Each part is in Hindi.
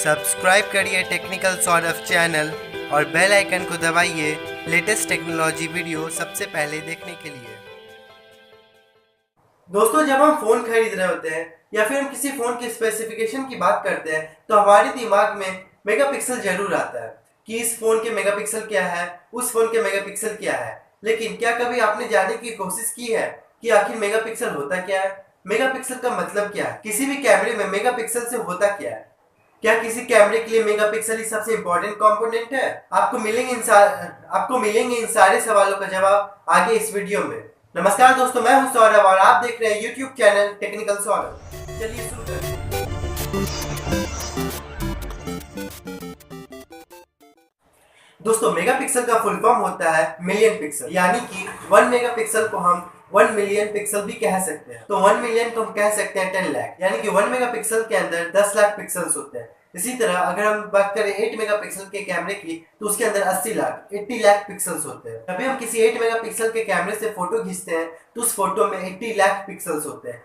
सब्सक्राइब करिए टेक्निकल सौरभ चैनल और बेल आइकन को दबाइए लेटेस्ट टेक्नोलॉजी वीडियो सबसे पहले देखने के लिए। दोस्तों, जब हम फ़ोन खरीद रहे होते हैं या फिर हम किसी फ़ोन की स्पेसिफिकेशन की बात करते हैं तो हमारे दिमाग में मेगापिक्सल जरूर आता है कि इस फ़ोन के मेगापिक्सल क्या है, उस फ़ोन के मेगापिक्सल क्या है। लेकिन क्या कभी आपने जानने की कोशिश की है कि आखिर मेगापिक्सल होता क्या है, मेगापिक्सल का मतलब क्या है, किसी भी कैमरे में मेगापिक्सल से होता क्या है, क्या किसी कैमरे के लिए मेगापिक्सल ही सबसे इंपॉर्टेंट कंपोनेंट है? आपको मिलेंगे इन सारे सवालों का जवाब आगे इस वीडियो में। नमस्कार दोस्तों, मैं हूं सौरभ और आप देख रहे हैं यूट्यूब चैनल टेक्निकल सौरभ। चलिए शुरू करते हैं। दोस्तों, मेगापिक्सल का फुल फॉर्म होता है मिलियन पिक्सल, यानी कि 1 मेगापिक्सल को हम 1 मिलियन पिक्सल भी कह सकते हैं। तो 1 मिलियन को हम कह सकते हैं 10 लाख, यानी कि 1 मेगापिक्सल के अंदर 10 लाख पिक्सल्स होते हैं। इसी तरह अगर हम बात करें 8 मेगापिक्सल के कैमरे की तो उसके अंदर 80 लाख पिक्सल्स होते हैं। जब भी हम किसी 8 मेगापिक्सल के कैमरे से फोटो खींचते हैं तो उस फोटो में 80 लाख पिक्सल्स होते हैं।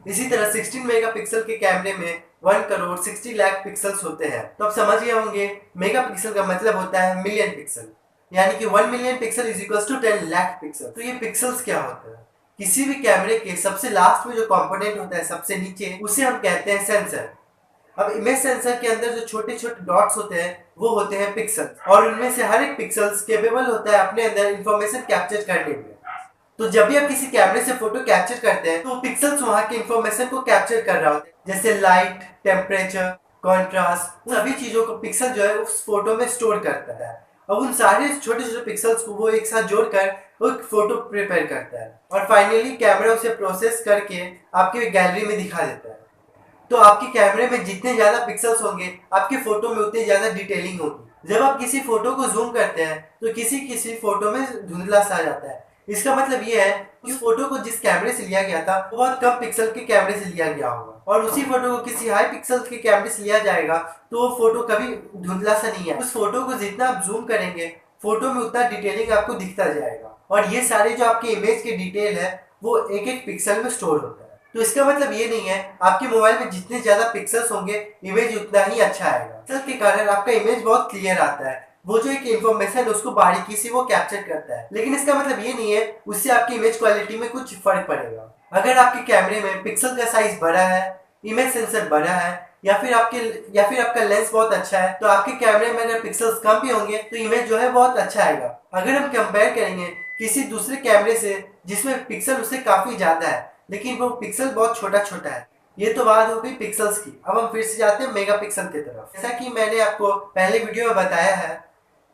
इसी तरह 16 मेगापिक्सल के कैमरे में 1 करोड़ 60 लाख पिक्सल्स होते हैं। तो आप समझ गए होंगे मेगापिक्सल का मतलब होता है मिलियन पिक्सल, यानी कि 1 million pixel is equal to 10 lakh pixel. तो ये पिक्सल्स क्या होता है? किसी भी कैमरे के सबसे लास्ट में जो कंपोनेंट होता है सबसे नीचे, उसे हम कहते हैं सेंसर। अब इमेज सेंसर के अंदर जो छोटे छोटे डॉट्स होते हैं वो होते हैं पिक्सल्स, और उनमें से हर एक पिक्सल्स केपेबल होता है अपने अंदर इंफॉर्मेशन कैप्चर करने में। तो जब भी आप किसी कैमरे से फोटो कैप्चर करते हैं तो पिक्सल्स वहां के इंफॉर्मेशन को कैप्चर कर रहा होता है, जैसे लाइट, टेम्परेचर, कॉन्ट्रास्ट, सभी चीजों को पिक्सल जो है उस फोटो में स्टोर करता है। अब उन सारे छोटे छोटे पिक्सल्स को वो एक साथ जोड़कर एक फोटो प्रिपेयर करता है और फाइनली कैमरा उसे प्रोसेस करके आपके गैलरी में दिखा देता है। तो आपके कैमरे में जितने ज्यादा पिक्सल्स होंगे आपके फोटो में उतनी ज्यादा डिटेलिंग होगी। जब आप किसी फोटो को जूम करते हैं तो किसी फोटो में धुंधला सा आ जाता है। इसका मतलब ये है उस फोटो को जिस कैमरे से लिया गया था वो बहुत कम पिक्सल के कैमरे से लिया गया होगा, और उसी फोटो को किसी हाई पिक्सल के कैमरे से लिया जाएगा तो वो फोटो कभी धुंधला सा नहीं है। उस फोटो को जितना आप जूम करेंगे फोटो में उतना डिटेलिंग आपको दिखता जाएगा, और ये सारे जो आपके इमेज के डिटेल है वो एक एक पिक्सल में स्टोर होता है। तो इसका मतलब ये नहीं है आपके मोबाइल में जितने ज्यादा पिक्सल्स होंगे इमेज उतना ही अच्छा आएगा। पिक्सल के कारण आपका इमेज बहुत क्लियर आता है, वो जो एक इंफॉर्मेशन उसको बारीकी से वो कैप्चर करता है। लेकिन इसका मतलब ये नहीं है उससे आपकी इमेज क्वालिटी में कुछ फर्क पड़ेगा। अगर आपके कैमरे में पिक्सल का साइज बड़ा है, इमेज सेंसर बड़ा है, या फिर आपका लेंस बहुत अच्छा है, तो आपके कैमरे में अगर पिक्सल्स कम भी होंगे तो इमेज जो है बहुत अच्छा आएगा। अगर हम कंपेयर करेंगे किसी दूसरे कैमरे से जिसमें पिक्सल उससे काफी ज्यादा है लेकिन वो पिक्सल बहुत छोटा छोटा है, ये तो बात हो गई पिक्सल्स की। अब हम फिर से जाते हैं मेगापिक्सल की तरफ। जैसा कि मैंने आपको पहले वीडियो में बताया है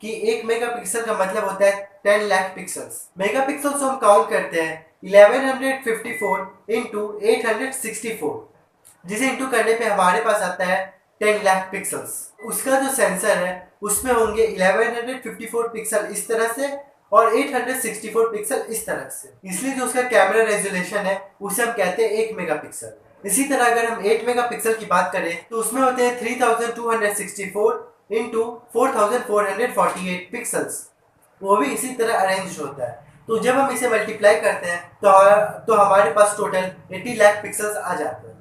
कि 1 मेगापिक्सल का मतलब होता है 10 लाख पिक्सल्स। मेगापिक्सल्स हम काउंट करते हैं 1154 इंटू 864, जिसे इंटू करने पे हमारे पास आता है 10 लाख पिक्सल्स। उसका जो सेंसर है उसमें होंगे 1154 पिक्सल इस तरह से और 864 पिक्सल इस तरह से, इसलिए जो उसका कैमरा रेजोल्यूशन है उसे हम कहते हैं 1 मेगापिक्सल। इसी तरह अगर हम 8 मेगापिक्सल की बात करें तो उसमें होते हैं 3264 इंटू 4448 पिक्सल्स, वो भी इसी तरह अरेंज होता है। तो जब हम इसे मल्टीप्लाई करते हैं तो हमारे पास टोटल 80 लाख पिक्सल्स आ जाते हैं।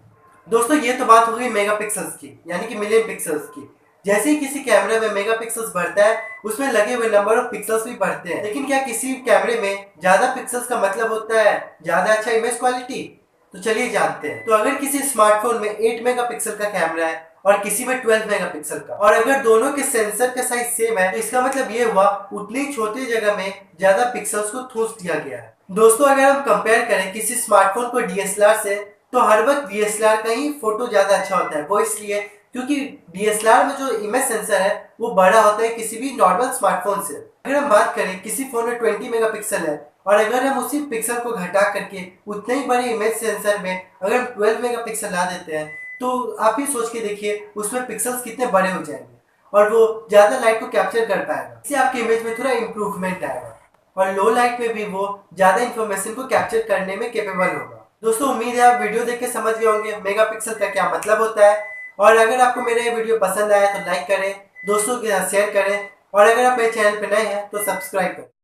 दोस्तों, ये तो बात हो गई मेगापिक्सल्स की, यानी कि मिलियन पिक्सल्स की। जैसे ही किसी कैमरे में मेगापिक्सल्स बढ़ता है उसमें लगे हुए नंबर ऑफ पिक्सल्स भी बढ़ते हैं। लेकिन क्या किसी कैमरे में ज्यादा पिक्सल्स का मतलब होता है ज्यादा अच्छा इमेज क्वालिटी? तो चलिए जानते हैं। तो अगर किसी स्मार्टफोन में 8 मेगापिक्सल का कैमरा है और किसी में 12 मेगापिक्सल का, और अगर दोनों के सेंसर का साइज सेम है तो इसका मतलब ये हुआ उतनी छोटी जगह में ज्यादा पिक्सल्स को ठूस दिया गया है। दोस्तों, अगर हम कंपेयर करें किसी स्मार्टफोन को डीएसएलआर से तो हर वक्त डीएसएलआर का ही फोटो ज्यादा अच्छा होता है। वो इसलिए क्योंकि डीएसएलआर में जो इमेज सेंसर है वो बड़ा होता है किसी भी नॉर्मल स्मार्टफोन से। अगर हम बात करें किसी फोन में 20 मेगापिक्सल है और अगर हम उसी पिक्सल को घटा करके उतने ही बड़े इमेज सेंसर में अगर हम 12 मेगापिक्सल ला देते हैं तो आप ही सोच के देखिए उसमें पिक्सल्स कितने बड़े हो जाएंगे और वो ज्यादा लाइट को कैप्चर कर पाएगा। इससे आपके इमेज में थोड़ा इम्प्रूवमेंट आएगा और लो लाइट में भी वो ज्यादा इंफॉर्मेशन को कैप्चर करने में केपेबल होगा। दोस्तों, उम्मीद है आप वीडियो देख के समझ गए होंगे मेगापिक्सल का क्या मतलब होता है, और अगर आपको मेरा ये वीडियो पसंद आया तो लाइक करें, दोस्तों के साथ शेयर करें, और अगर आप मेरे चैनल पर नए हैं तो सब्सक्राइब करें।